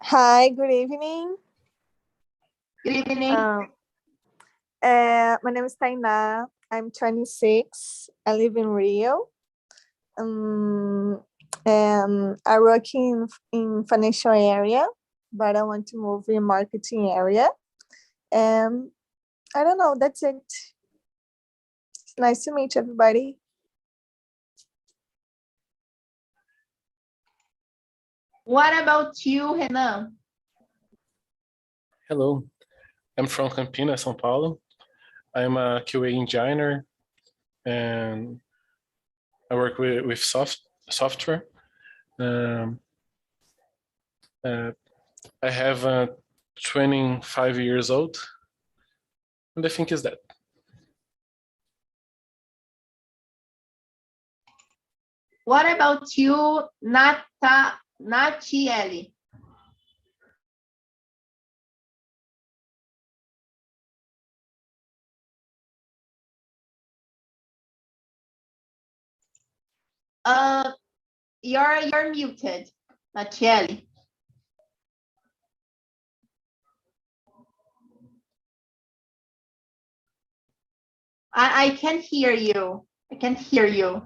Hi, good evening. Good evening. My name is Tainá. I'm 26. I live in Rio. And I work in financial area, but I want to move in marketing area. And I don't know, that's it. It's nice to meet everybody. What about you, Renan? Hello, I'm from Campinas, São Paulo. I'm a QA engineer and I work with software. I have 25 years old, and I think is that. What about you, Natiele? You're muted, Natiele. I can't hear you. I can't hear you.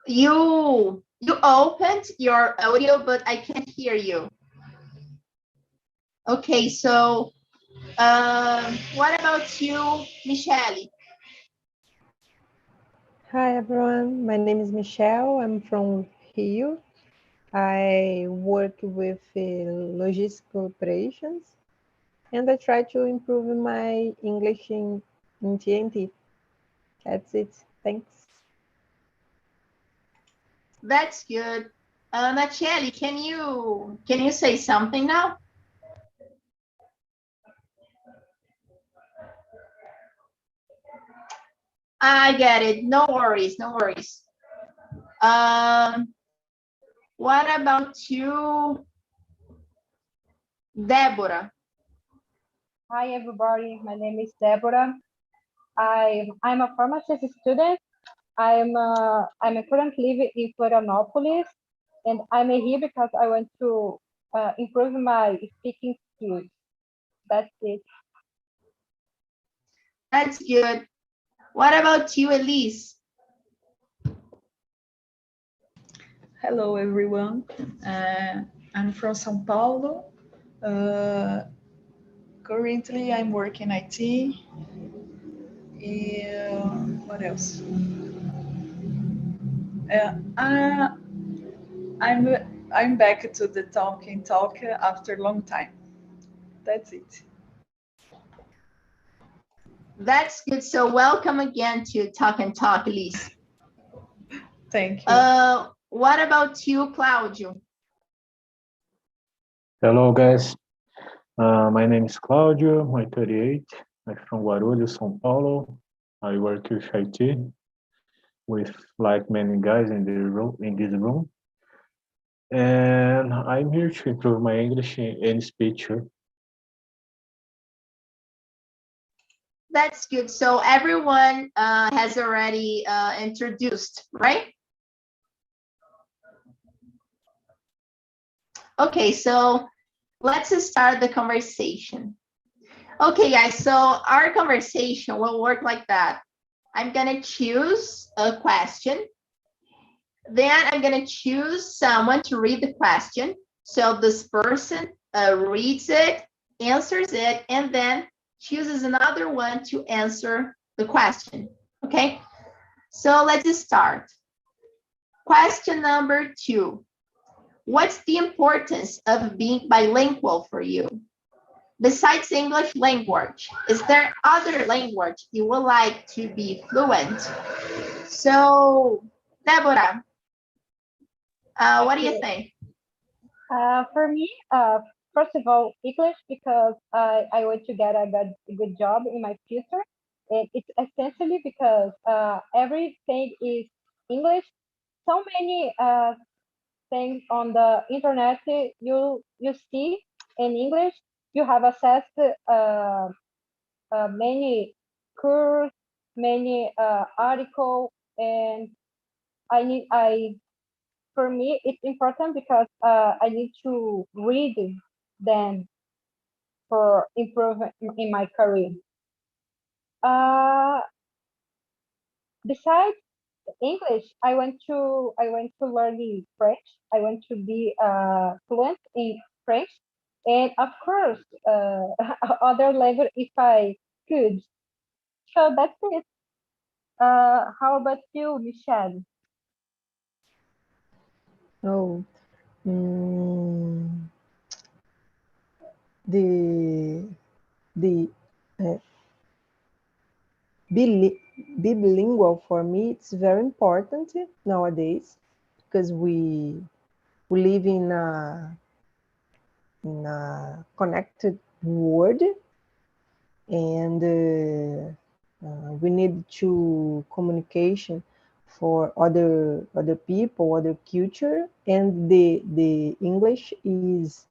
You opened your audio, but I can't hear you. Okay, so what about you, Michelle? Hi everyone, my name is Michelle. I'm from Rio. I work with logistical operations and I try to improve my English in TNT. That's it. Thanks. That's good. Natiele, can you say something now? I get it. No worries, no worries. What about you, Deborah? Hi everybody, my name is Deborah. I'm a pharmacy student. I'm currently living in Florianopolis, and I'm here because I want to improve my speaking skills. That's it. That's good. What about you, Elise? Hello, everyone. I'm from São Paulo. Currently, I'm working IT. What else? I'm back to the TALKNTALK after a long time. That's it. That's good. So welcome again to TALKNTALK, Elise. Thank you. What about you, Claudio? Hello, guys. My name is Claudio. I'm 38. I'm from Guarulhos, São Paulo. I work with IT, with like many guys in this room. And I'm here to improve my English and speech. That's good. So everyone has already introduced, right? Okay, so let's start the conversation. Okay, guys, so our conversation will work like that. I'm gonna choose a question. Then I'm gonna choose someone to read the question. So this person reads it, answers it, and then chooses another one to answer the question, okay? So let's start. Question number 2. What's the importance of being bilingual for you? Besides English language, is there other language you would like to be fluent? So, Deborah, what do you think? For me, first of all, English, because I want to get a good job in my future. And it's essentially because everything is English. So many things on the internet you see in English. You have access to many courses, many articles, and for me, it's important because I need to read them for improvement in my career. Uh, Besides English, I went to learn French. I want to be fluent in French, and of course, other language if I could. So that's it. How about you, Michelle? Oh, mm, the the uh, bilingual for me, it's very important nowadays because we live in a connected world, and we need to communication for other people, other culture, and the English is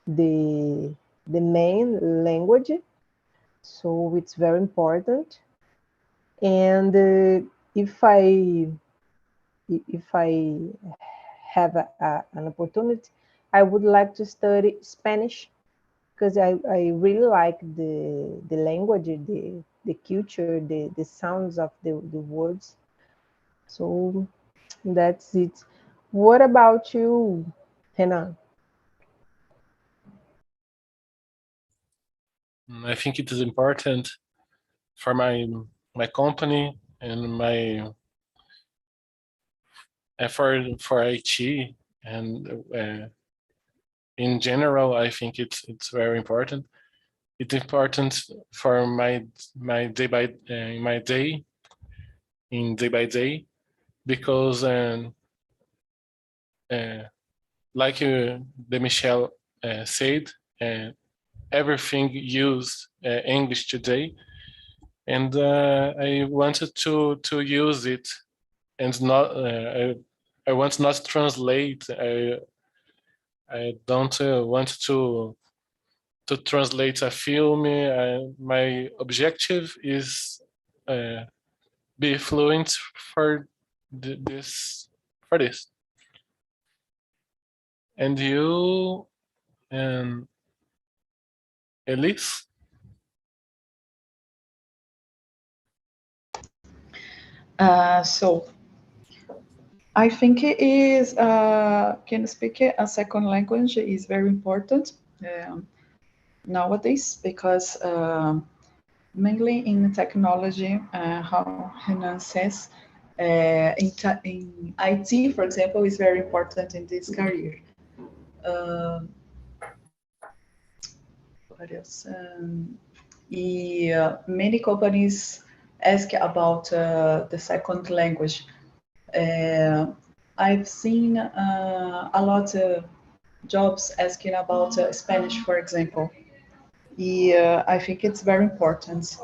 the the main language, so it's very important. And if I have an opportunity, I would like to study Spanish because I really like the language, the culture, the sounds of the words. So that's it. What about you, Renan? I think it is important for my company and my for IT and in general. I think it's very important. It's important for my day by my day in day by day because like the Michelle said, everything used English today, and I wanted to use it and not I want not to translate. I don't want to translate a film. My objective is be fluent for this for this. And you and Elise? So I think it is can speak a second language is very important nowadays because mainly in technology, how Renan says, in IT, for example, is very important in this career. What else? Many companies ask about the second language. I've seen a lot of jobs asking about Spanish, for example. I think it's very important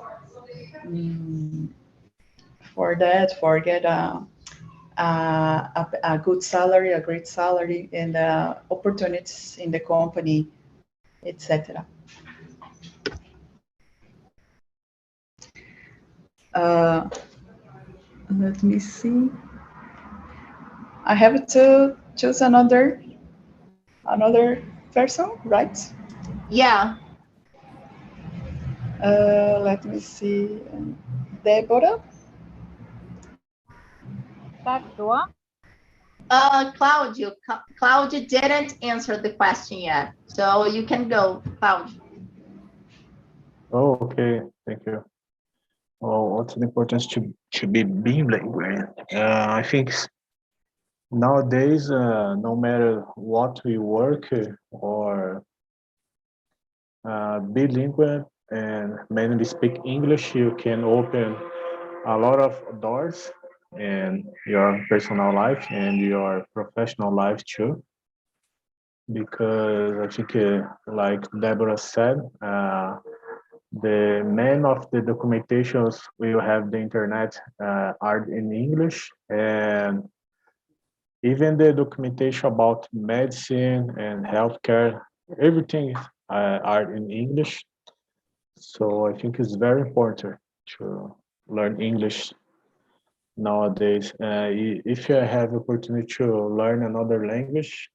for that, for get a good salary, a great salary, and opportunities in the company, etc. Let me see. I have to choose another person, right? Yeah. Let me see. Deborah? That's the one. Claudio didn't answer the question yet, so you can go, Claudio. Oh, okay, thank you. Well, what's the importance to be bilingual? I think nowadays, no matter what we work or bilingual and mainly speak English, you can open a lot of doors in your personal life and your professional life too. Because I think, like Deborah said, the main of the documentations will have the internet are in English, and even the documentation about medicine and healthcare, everything are in English. So I think it's very important to learn English nowadays. If I have opportunity to learn another language,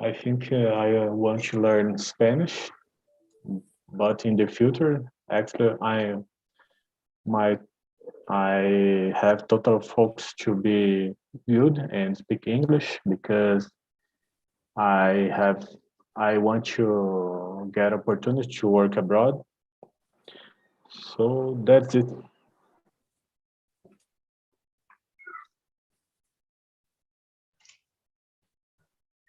I think I want to learn Spanish, but in the future, actually, I have total focus to be good and speak English because I have I want to get opportunity to work abroad. So that's it.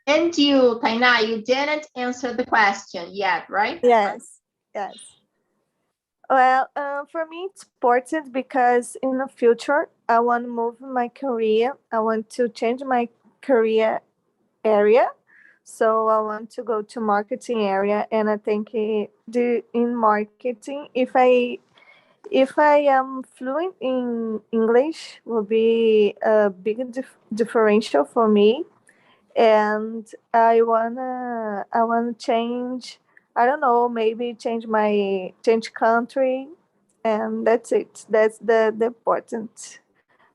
And you, Tainá, you didn't answer the question yet, right? Yes, yes. Well, for me, it's important because in the future, I want to move my career. I want to change my career area. So I want to go to marketing area, and I think in marketing, if I am fluent in English, will be a big differential for me. And I wanna change. I don't know, maybe change country, and that's it. That's the important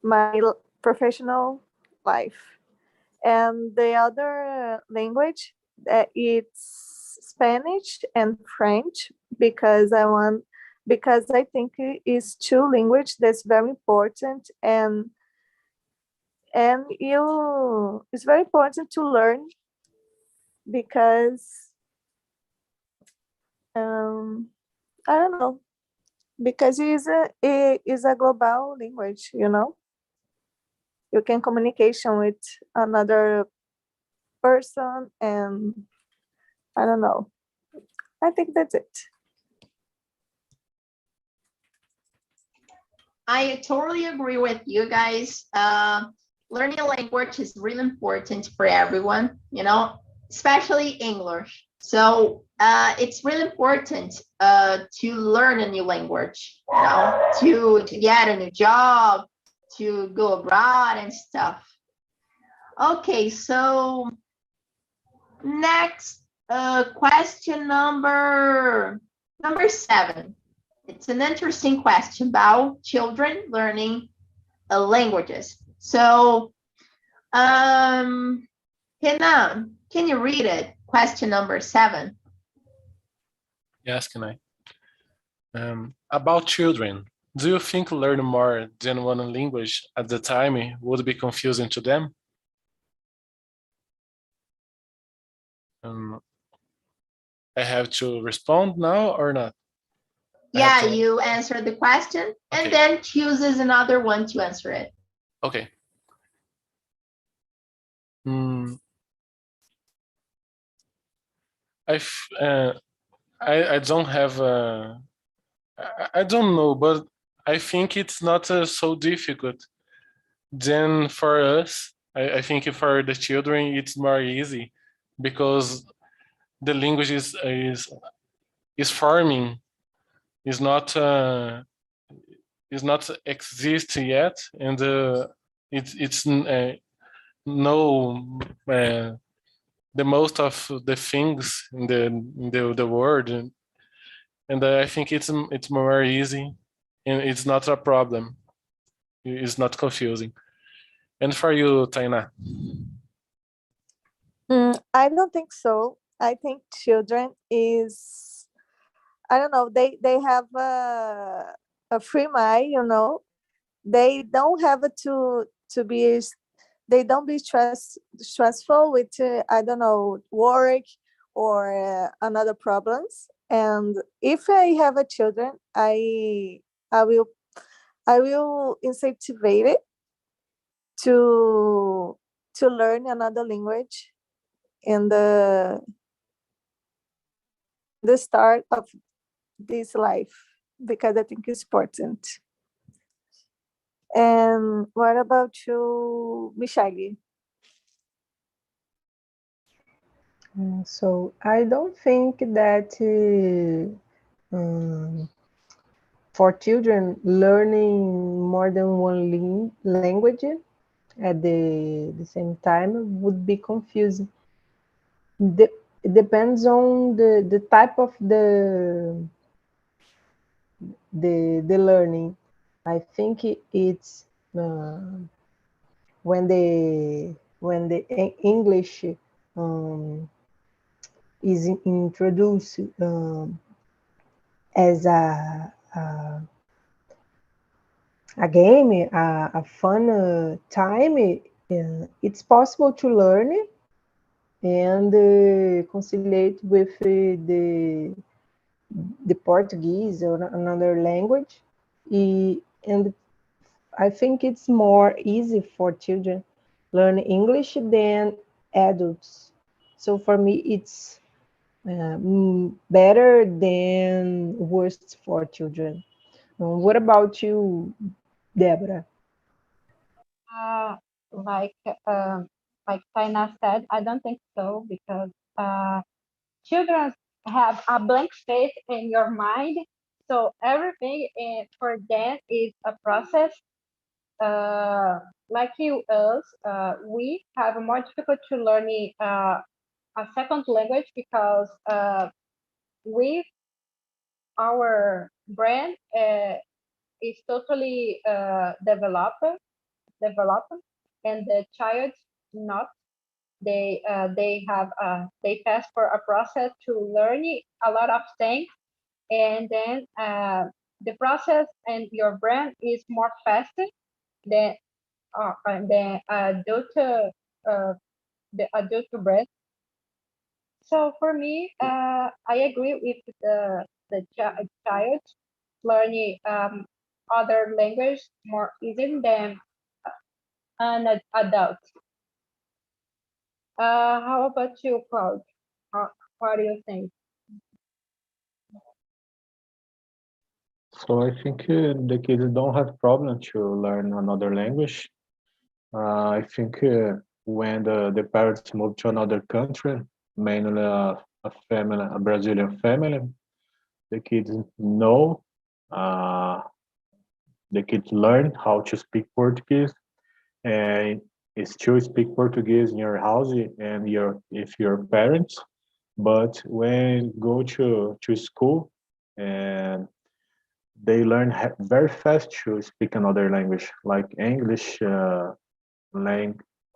my professional life. And the other language, it's Spanish and French, because I think it's two language that's very important, and you it's very important to learn because I don't know, because it is a global language, you can communication with another person, and I don't know, I think that's it. I totally agree with you guys. Learning a language is really important for everyone, especially English. So it's really important to learn a new language, to get a new job, to go abroad and stuff. Okay, so next question number 7. It's an interesting question about children learning languages. So, Renan, can you read it? Question number 7. Yes, can I? About children, do you think learning more than one language at the time would be confusing to them? I have to respond now or not? Yeah, you answer the question and then chooses another one to answer it. Okay. I don't have I don't know, but I think it's not so difficult. Then for us, I think for the children it's more easy because the language is forming, is not exist yet, and it's no the most of the things in the world, and I think it's more easy, and it's not a problem. It's not confusing. And for you, Tainá? I don't think so. I think children is, I don't know, they have a free mind, they don't have to be, they don't be stressful with I don't know, work or another problems. And if I have a children, I will incentivize it to learn another language in the start of this life, because I think it's important. And what about you, Michelle? So I don't think that for children learning more than one language at the same time would be confusing. It depends on the type of the learning. I think it's when the English is introduced as a game, a fun time, it's possible to learn and conciliate with the Portuguese or another language. And I think it's more easy for children learn English than adults. So for me, it's better than worse for children. What about you, Deborah? Uh, like like Taina said, I don't think so because children have a blank space in your mind, so everything for them is a process. Like you, us, we have more difficult to learning a second language because we our brain is totally developed, and the child not. They pass for a process to learning a lot of things, and then the process and your brain is more faster than uh, the adult brain. So for me, I agree with child learning other language more easy than an adult. How about you, Claude? What do you think? So I think the kids don't have problem to learn another language. I think when the parents move to another country, mainly a family, a Brazilian family, the kids know, uh, the kids learn how to speak Portuguese and still speak Portuguese in your house and your parents. But when go to school and they learn very fast to speak another language like English,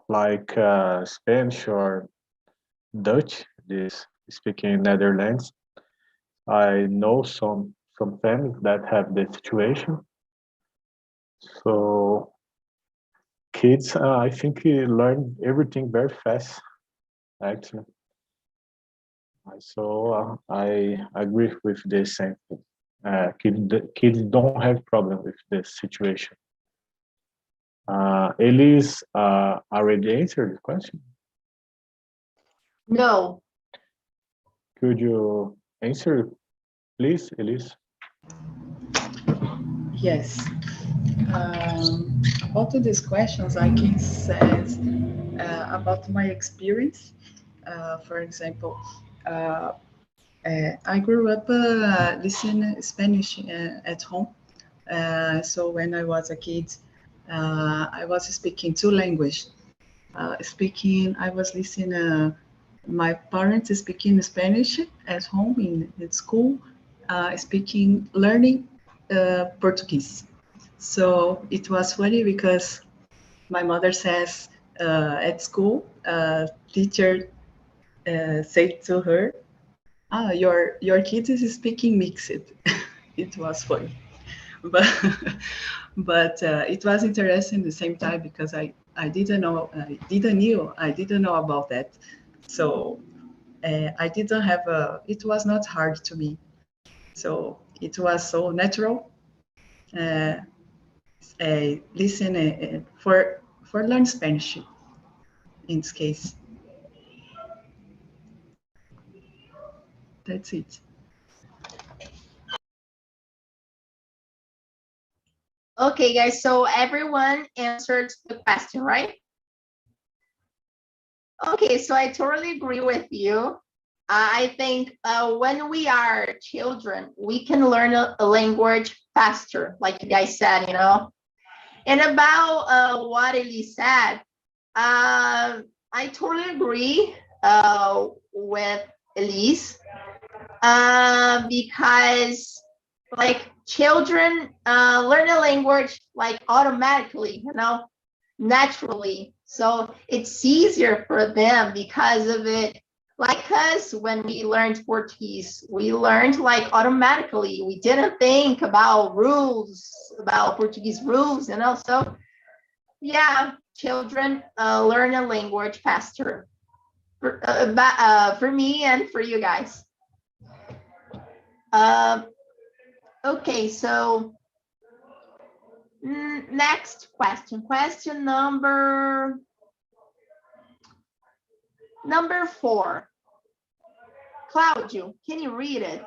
like Spanish or Dutch. This speaking Netherlands. I know some families that have this situation. So kids, I think, learn everything very fast. Actually, so I agree with this same thing. Kids don't have problem with this situation. Elise already answered the question. No. Could you answer, please, Elise? Yes. About these questions, I can say about my experience. For example, I grew up listening Spanish at home. So when I was a kid, I was speaking two languages. I was listening. My parents speaking Spanish at home in school, learning Portuguese. So it was funny because my mother says at school, teacher said to her, your kid is speaking mixed." It was funny, but it was interesting at the same time because I didn't know about that. So I didn't have it was not hard to me. So it was so natural. Listen for learn Spanish in this case. That's it. Okay, guys, so everyone answered the question, right? Okay, so I totally agree with you. I think when we are children, we can learn a language faster, like you guys said, you know. And about what Elise said, I totally agree with Elise because like children learn a language like automatically, naturally. So it's easier for them because of it. Like us, when we learned Portuguese, we learned like automatically. We didn't think about rules, about Portuguese rules, So yeah, children learn a language faster for me and for you guys. Okay, so next question. Question number 4. Claudio, can you read it?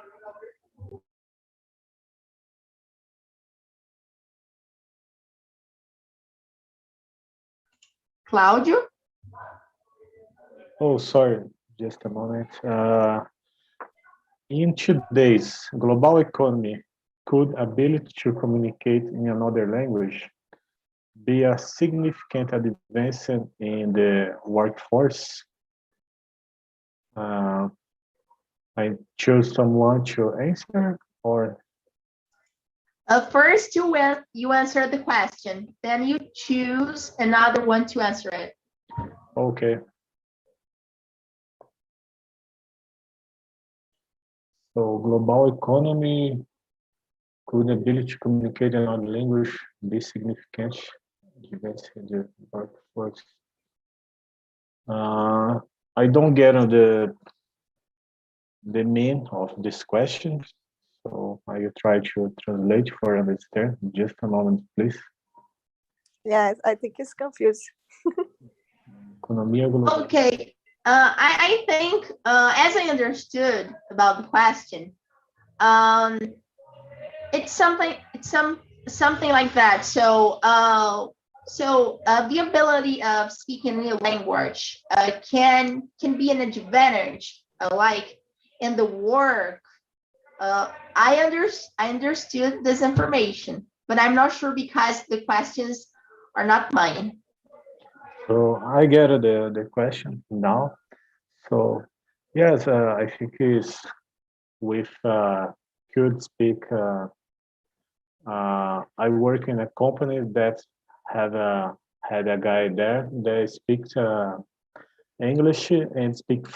Claudio? Oh, sorry, just a moment. In today's global economy, could ability to communicate in another language be a significant advance in the workforce? I choose someone to answer, or First, you answer the question, then you choose another one to answer it. okay. So global economy, could ability to communicate in another language be significant advance in the workforce? I don't get the meaning of this question, so I will try to translate for understand. Just a moment, please. Yes, I think it's confused. Economia global. Okay, I think as I understood about the question, it's something like that. So the ability of speaking a new language can be an advantage, like in the work. I understood this information, but I'm not sure because the questions are not mine. So I get the question now. So yes, I think is with could speak. I work in a company that had a guy there that speaks English and speak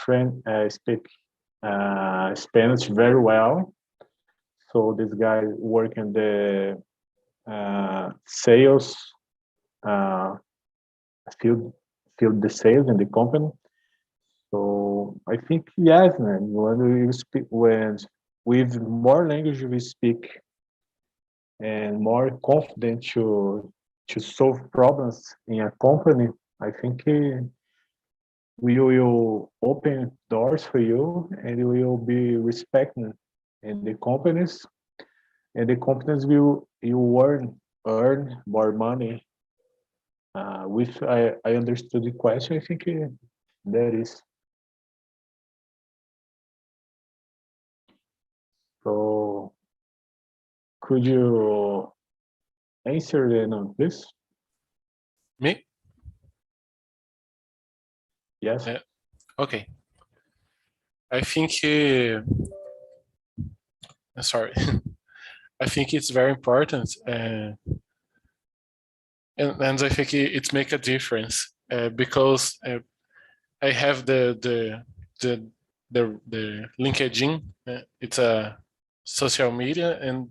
Spanish very well. So this guy work in the sales field the sales in the company. So I think yes, man. When we speak, when with more language we speak and more confident to solve problems in a company, I think we will open doors for you and you will be respected in the companies, and the companies will you earn more money. With I understood the question. I think that is. So could you answer then, please? Me? Yes. Okay. I think, sorry, I think it's very important, and I think it make a difference because I have the LinkedIn. It's a social media, and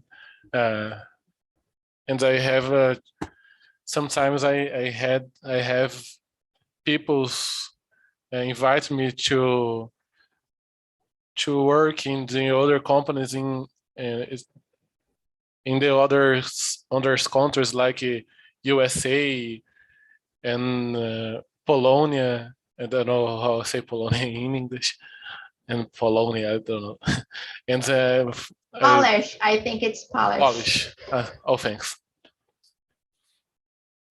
I have sometimes I have people's invite me to work in the other companies in the other countries like USA and Polonia. I don't know how to say Polonia in English. And Polonia, I don't know. And Polish, I think it's Polish. Polish. Oh, thanks.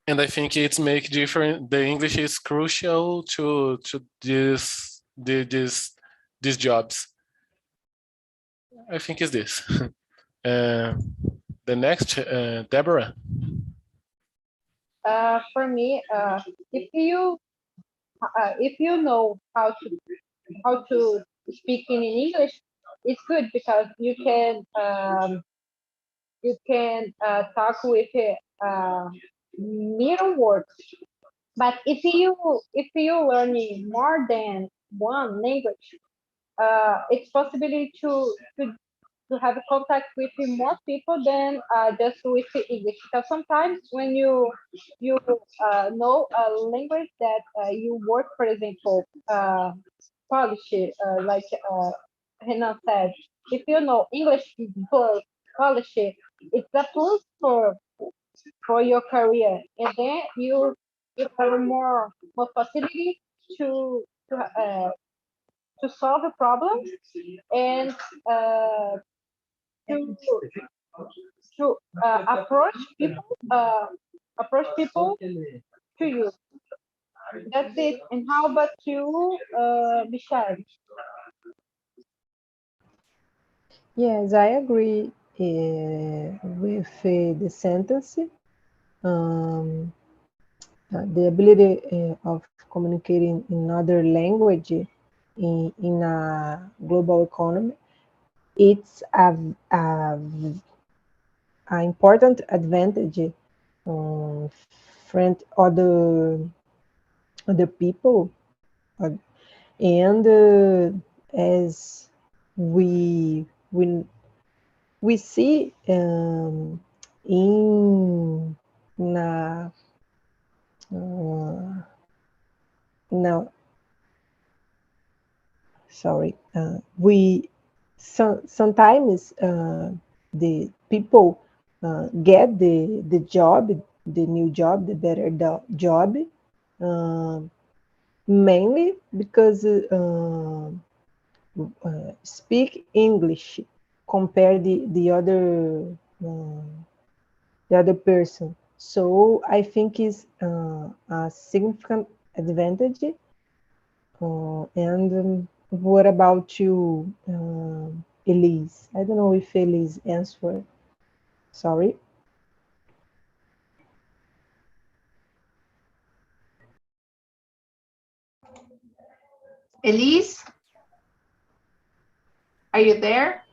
And I think it's make different. The English is crucial to these jobs. I think it's this. The next, Deborah. For me, if you know how to speak in English, it's good because you can you can talk with middle words. But if you learning more than one language, it's possibility to have contact with more people than just with English. Because sometimes when you know a language that you work, for example, Polish, like Renan said, if you know English plus Polish, it's a plus for your career, and then you have more facility to to uh, to solve a problem and to approach people to you. That's it. And how about you, Michelle? Yes, I agree with the sentence. Um, the ability of communicating in other language in a global economy, it's a important advantage front other people, uh, and as we we we see in a uh, no, sorry, we sometimes the people get the job, the new job, the better job, uh, mainly because speak English compare uh, the other person. So I think is a significant advantage. And what about you, Elise? I don't know if Elise answered. Sorry. Elise, are you there?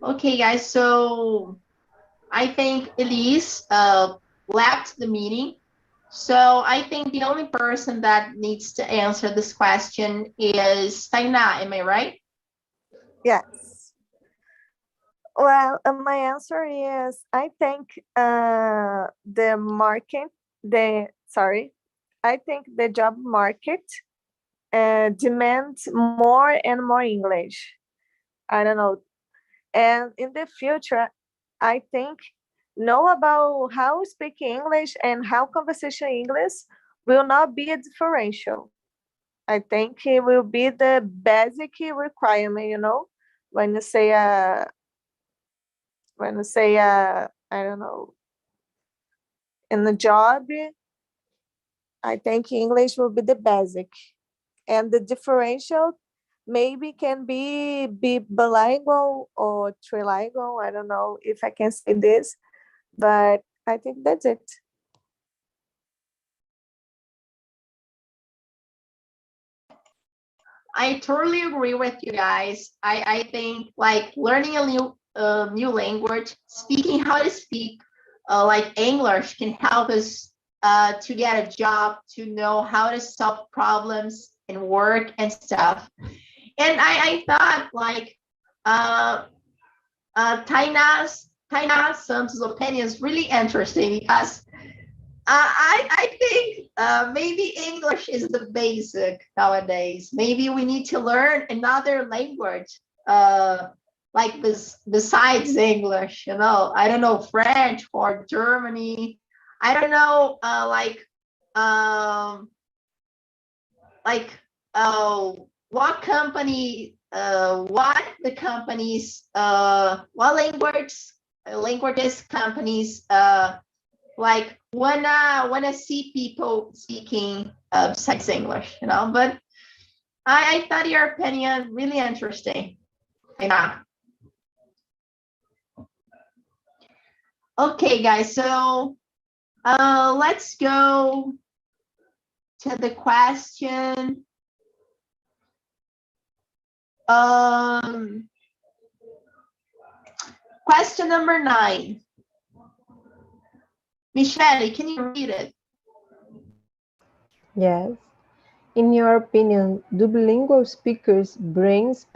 Okay, guys, so I think Elise left the meeting. So I think the only person that needs to answer this question is Tainá, am I right? Yes. Well, my answer is I think the market, I think the job market demands more and more English. I don't know. And in the future, I think know about how speak English and how conversation English will not be a differential. I think it will be the basic requirement, when you say I don't know, in the job, I think English will be the basic. And the differential maybe can be bilingual or trilingual. I don't know if I can say this, but I think that's it. I totally agree with you guys. I think like learning a new language, speaking how to speak like English can help us to get a job, to know how to solve problems and work and stuff. And I thought like Taina Santos' opinion is really interesting because I think maybe English is the basic nowadays. Maybe we need to learn another language, like besides English. I don't know, French or Germany. I don't know, like what company, what the companies, what languages companies like when I see people speaking besides English, but I thought your opinion really interesting. Yeah. Okay, guys, so let's go to the question. Question number 9. Michelle, can you read it? Yes. In your opinion, do bilingual speakers' brains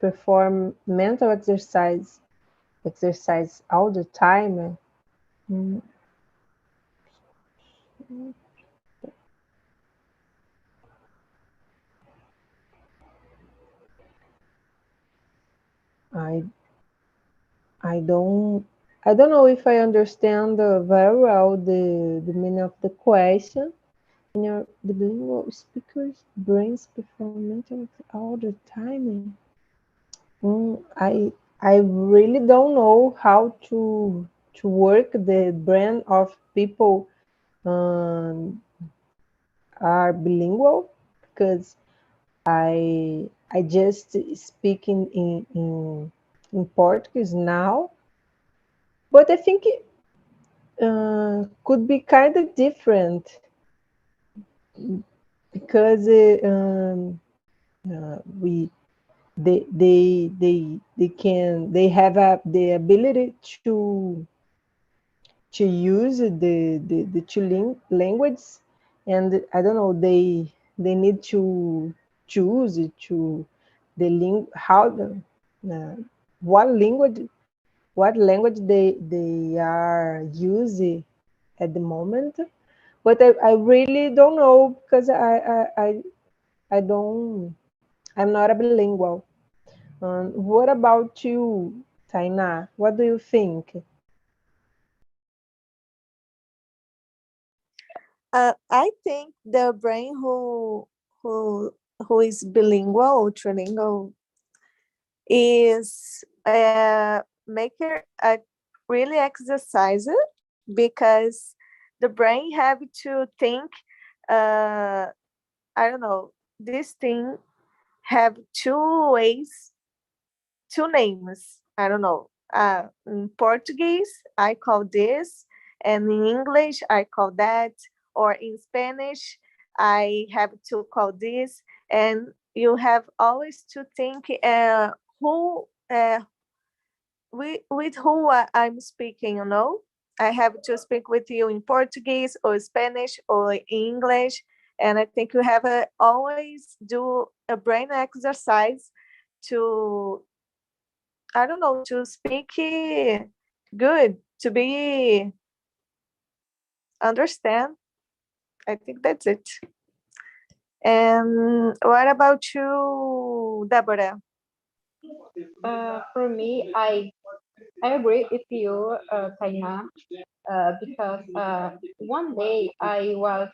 perform mental exercise all the time? Mm, I don't know if I understand very well the meaning of the question. The bilingual speakers' brains perform mental all the time. I really don't know how to work the brain of people are bilingual, because I just speak in Portuguese now, but I think it could be kind of different, because we they have the ability to use the two languages, and I don't know, they need to choose to the how the what language they are using at the moment. But I really don't know, because I don't, I'm not a bilingual. What about you, Tainá? What do you think? I think the brain who is bilingual or trilingual is making a really exercise, because the brain have to think. I don't know. This thing have two ways, two names. I don't know. In Portuguese, I call this, and in English, I call that, or in Spanish, I have to call this. And you have always to think who with who I'm speaking. I have to speak with you in Portuguese or Spanish or English, and I think you have to always do a brain exercise to, I don't know, to speak good, to be understand. I think that's it. And what about you, Deborah? For me, I agree with you, Tainá, because one day I was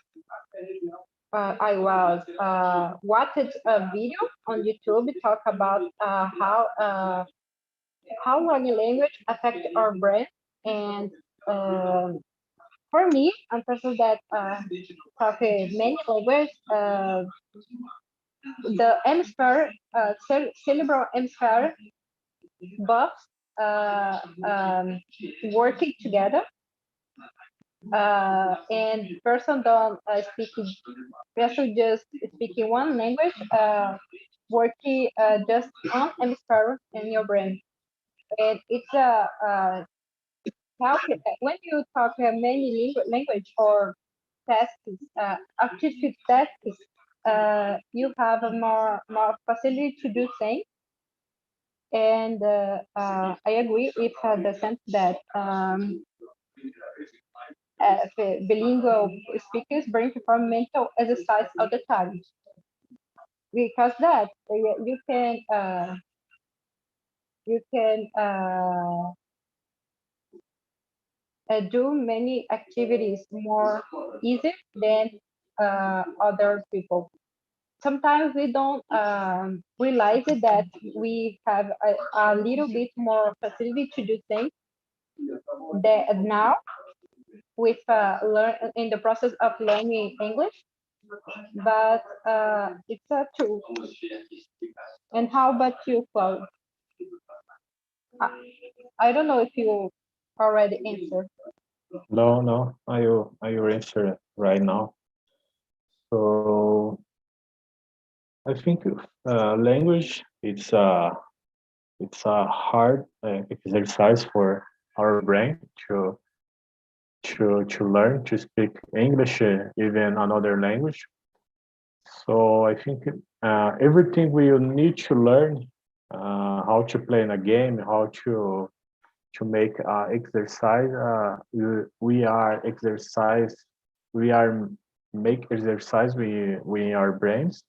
watched a video on YouTube talk about how learning language affect our brain. And um for me, I'm a person that talk many languages. The hemisphere, cerebral hemisphere, both uh, um, working together. And person just speaking one language, working just one hemisphere in your brain. And it's when you talk many language or tasks, active tasks, you have a more facility to do things. And I agree with the sense that bilingual speakers bring perform mental exercise all the time, because that you can do many activities more easy than other people. Sometimes we don't realize that we have a little bit more facility to do things that now with in the process of learning English, but it's a tool. And how about you, Claude? I, I don't know if you already answered. No, I will answer right now. So I think language it's a hard exercise for our brain to learn to speak English, even another language. So I think everything we need to learn, how to play in a game, how to make exercise. We are exercise. We are make exercise we our brains.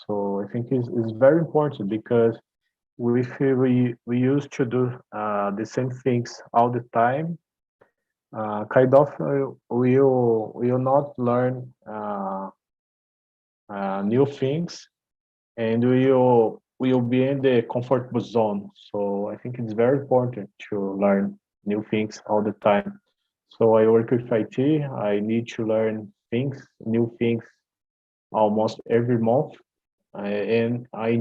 So I think it's very important because we feel we used to do the same things all the time. Kind of will not learn new things, and we'll be in the comfortable zone. So I think it's very important to learn new things all the time. So I work with IT. I need to learn new things, almost every month. And I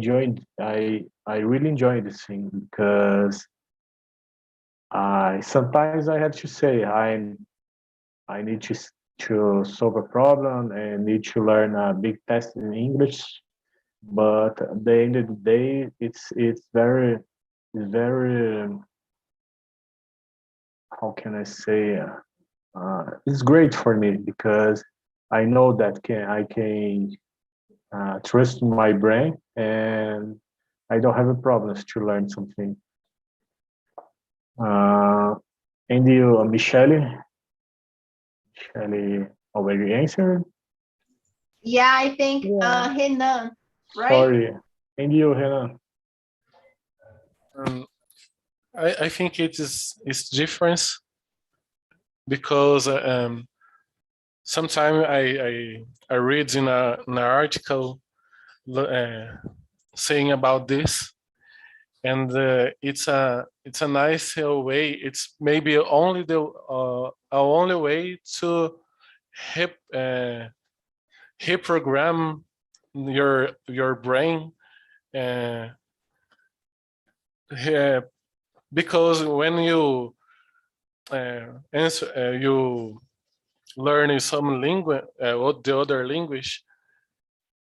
really enjoy this thing because I sometimes I have to say I need to solve a problem and need to learn a big test in English. But at the end of the day, it's very how can I say it's great for me because I know that I can trust my brain and I don't have a problems to learn something. And you, Michelle already answered. Yeah, I think Yeah. Renan, right? Sorry. And you, Renan? I think it's different because sometimes I read in an article saying about this, and it's a nice way. It's maybe only the only way to reprogram your brain. Yeah, because when you you learn some language, the other language,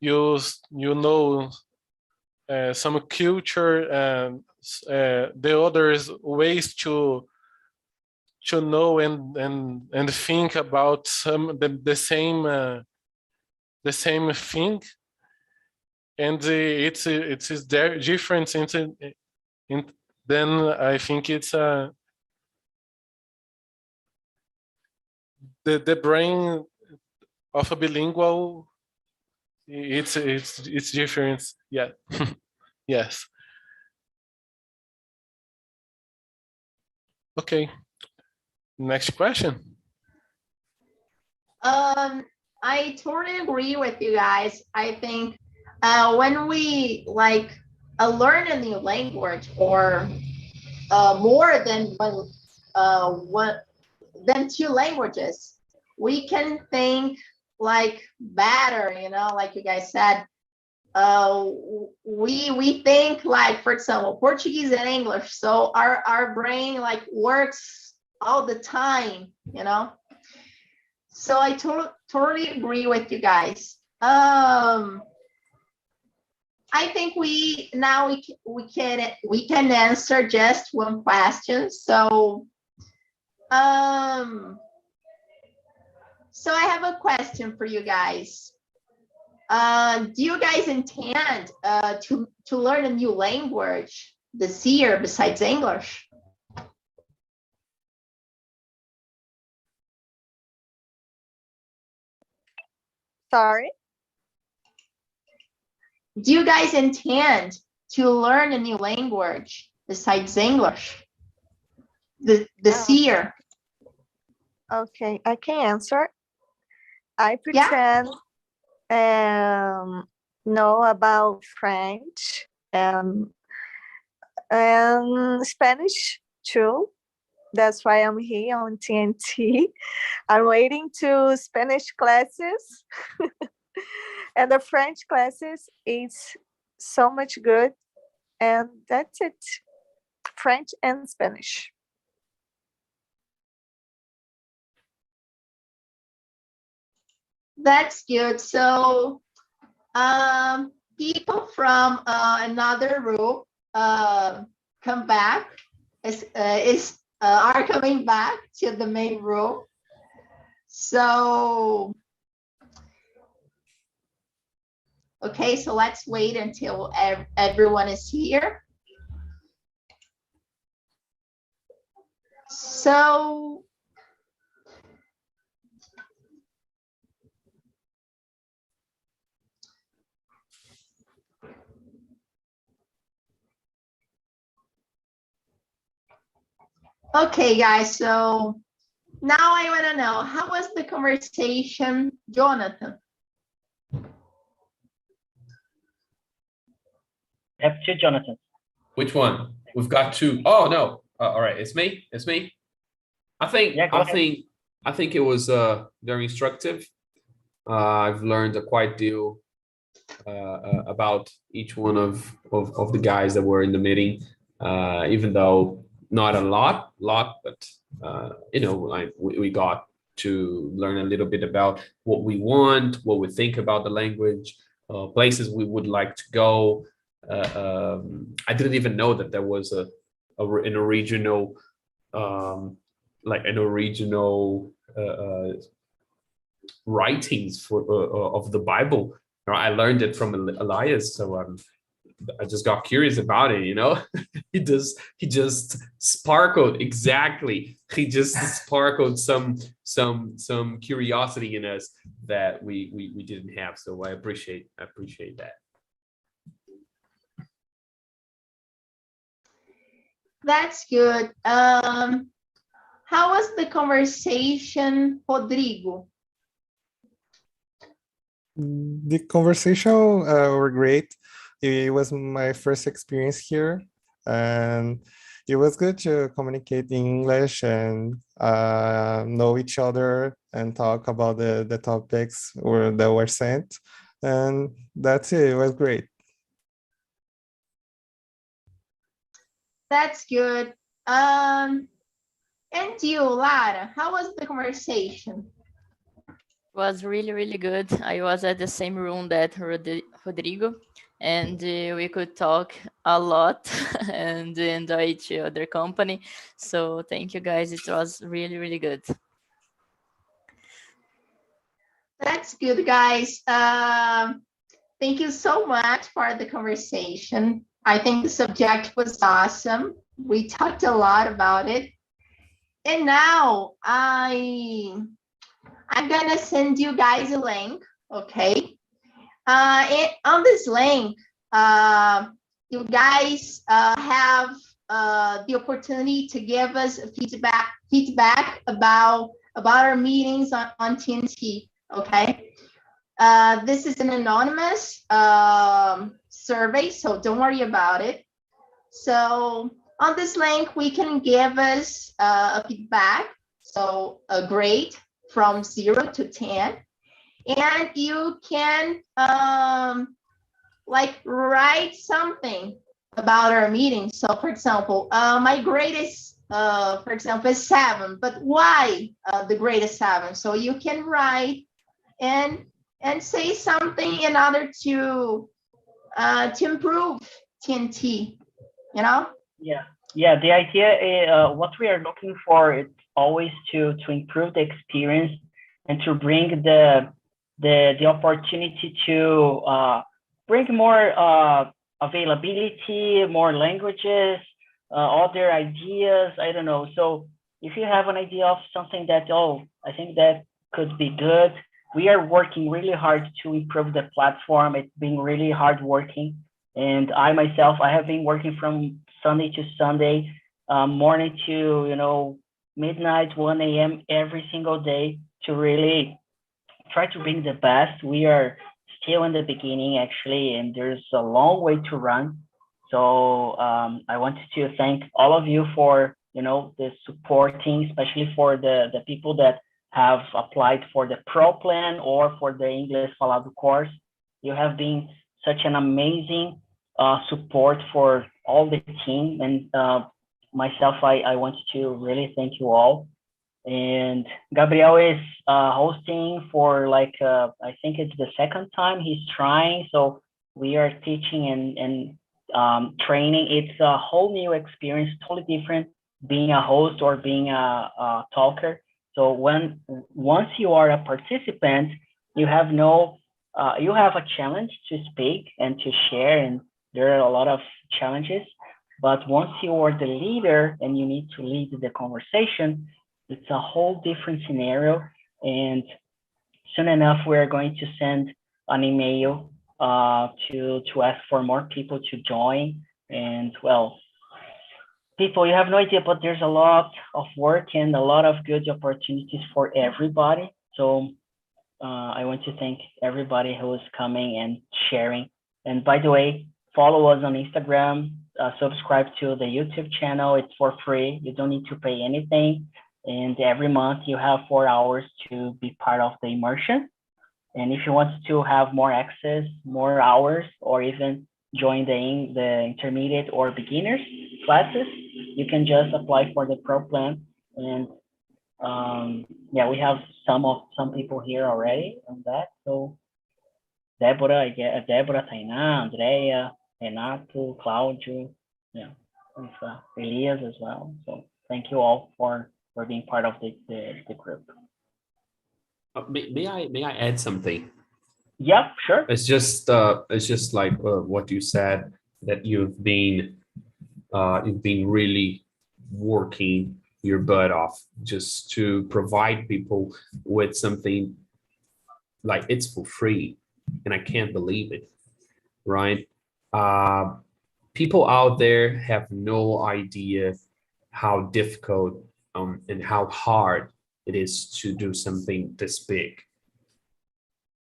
you know some culture and the others ways to know and think about the same thing, and it's different in then I think it's the brain of a bilingual, it's different. Yeah. Yes. Okay, next question. I totally agree with you guys. I think when we like learn a new language or more than one than two languages, we can think like better, you know, like you guys said. We think like, for example, Portuguese and English, so our brain like works all the time, you know. So I totally agree with you guys. I think we can answer just one question. So so I have a question for you guys. Do you guys intend to learn a new language this year besides English? Sorry. Do you guys intend to learn a new language besides English this year? Okay, I can answer. I pretend know about French and Spanish too. That's why I'm here on TNT. I'm waiting to Spanish classes. And the French classes is so much good. And that's it. French and Spanish. That's good. So people from another room come back, are coming back to the main room. So, okay, so let's wait until everyone is here. So, okay, guys, so now I want to know, how was the conversation, Jonathan? I have two Jonathans. Which one? We've got two. Oh no. All right, it's me. It's me. I think it was very instructive. I've learned a quite deal about each one of the guys that were in the meeting, even though not a lot, but you know, like we got to learn a little bit about what we want, what we think about the language, places we would like to go. I didn't even know that there was an original writings for of the Bible. I learned it from Elias, so I just got curious about it. You know, he just sparkled exactly. He just sparkled some curiosity in us that we didn't have. So I appreciate that. That's good. How was the conversation, Rodrigo? The conversation were great. It was my first experience here, and it was good to communicate in English and know each other and talk about the topics that were sent. And that's it. It was great. That's good. And you, Lara, how was the conversation? Was really, really good. I was at the same room that Rodrigo, and we could talk a lot and enjoy each other company. So thank you guys. It was really, really good. That's good, guys. Thank you so much for the conversation. I think the subject was awesome. We talked a lot about it. And now I'm gonna send you guys a link, okay? And on this link, you guys have the opportunity to give us feedback about our meetings on TNT, okay? This is an anonymous survey, so don't worry about it. So on this link, we can give us a feedback, so a grade from 0 to 10, and you can like write something about our meeting. So for example, my grade is for example is 7, but why the grade is 7? So you can write and say something in order to improve TNT, you know? Yeah, the idea is what we are looking for is always to improve the experience and to bring the opportunity to bring more availability, more languages, other ideas. I don't know. So if you have an idea of something that, I think that could be good. We are working really hard to improve the platform. It's been really hard working. And I myself, I have been working from Sunday to Sunday, morning to, midnight, 1 a.m. every single day to really try to bring the best. We are still in the beginning, actually, and there's a long way to run. So I wanted to thank all of you for, the supporting, especially for the people that have applied for the Pro Plan or for the Inglês Falado course. You have been such an amazing support for all the team, and myself, I want to really thank you all. And Gabriel is hosting for I think it's the second time he's trying. So we are teaching and training. It's a whole new experience, totally different being a host or being a talker. So once you are a participant, you have you have a challenge to speak and to share, and there are a lot of challenges. But once you are the leader and you need to lead the conversation, it's a whole different scenario. And soon enough, we're going to send an email to ask for more people to join. And well, people, you have no idea, but there's a lot of work and a lot of good opportunities for everybody. So I want to thank everybody who is coming and sharing. And by the way, follow us on Instagram, subscribe to the YouTube channel. It's for free. You don't need to pay anything. And every month you have 4 hours to be part of the immersion. And if you want to have more access, more hours, or even join the intermediate or beginners classes, you can just apply for the pro plan. And yeah, we have some people here already on that. So Deborah, Tainá, Andrea, Renato, Claudio, yeah, with Elias as well. So thank you all for being part of the group. May I add something? Yeah, sure. It's just like what you said, that you've been really working your butt off just to provide people with something like it's for free, and I can't believe it, right? People out there have no idea how difficult and how hard it is to do something this big,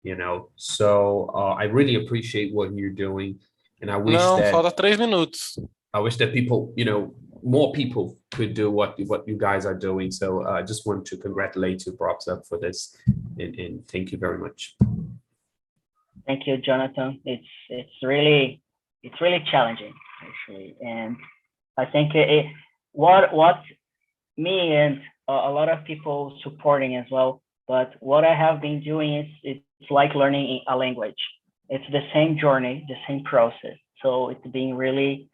you know. So I really appreciate what you're doing, and I wish Não, that falta 3 minutos. I wish that people, you know, more people could do what you guys are doing. So I just want to congratulate you, props up for this, and thank you very much. Thank you, Jonathan. It's really challenging actually, and I think what me and a lot of people supporting as well. But what I have been doing is it's like learning a language. It's the same journey, the same process. So it's been really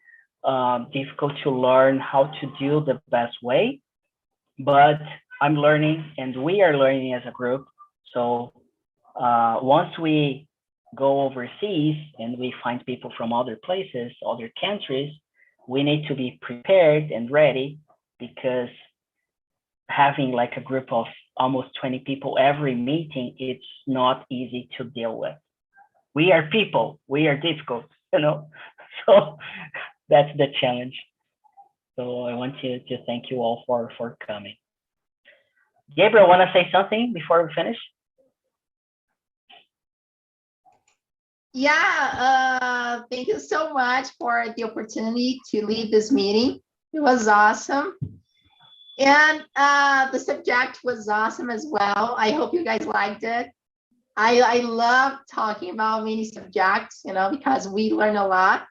difficult to learn how to do the best way. But I'm learning, and we are learning as a group. So once we go overseas and we find people from other places, other countries, we need to be prepared and ready, because having like a group of almost 20 people every meeting, it's not easy to deal with. We are people, we are difficult, you know, so that's the challenge. So I want to thank you all for coming. Gabriel, want to say something before we finish? Yeah, thank you so much for the opportunity to lead this meeting. It was awesome. And the subject was awesome as well. I hope you guys liked it. I love talking about many subjects, you know, because we learn a lot.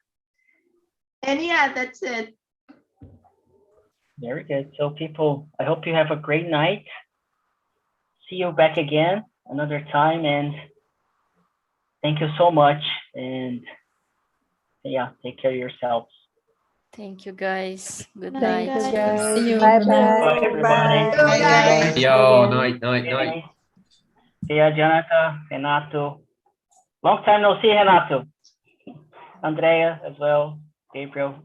And yeah, that's it. Very good. So people, I hope you have a great night. See you back again another time, and thank you so much. And yeah, take care of yourselves. Thank you, guys. Good Thank night. you, guys. See you. Bye-bye. Bye, everybody. Bye, guys. Yo, night. See ya, Jonathan, Renato. Long time no see, Renato. Andrea as well, Gabriel.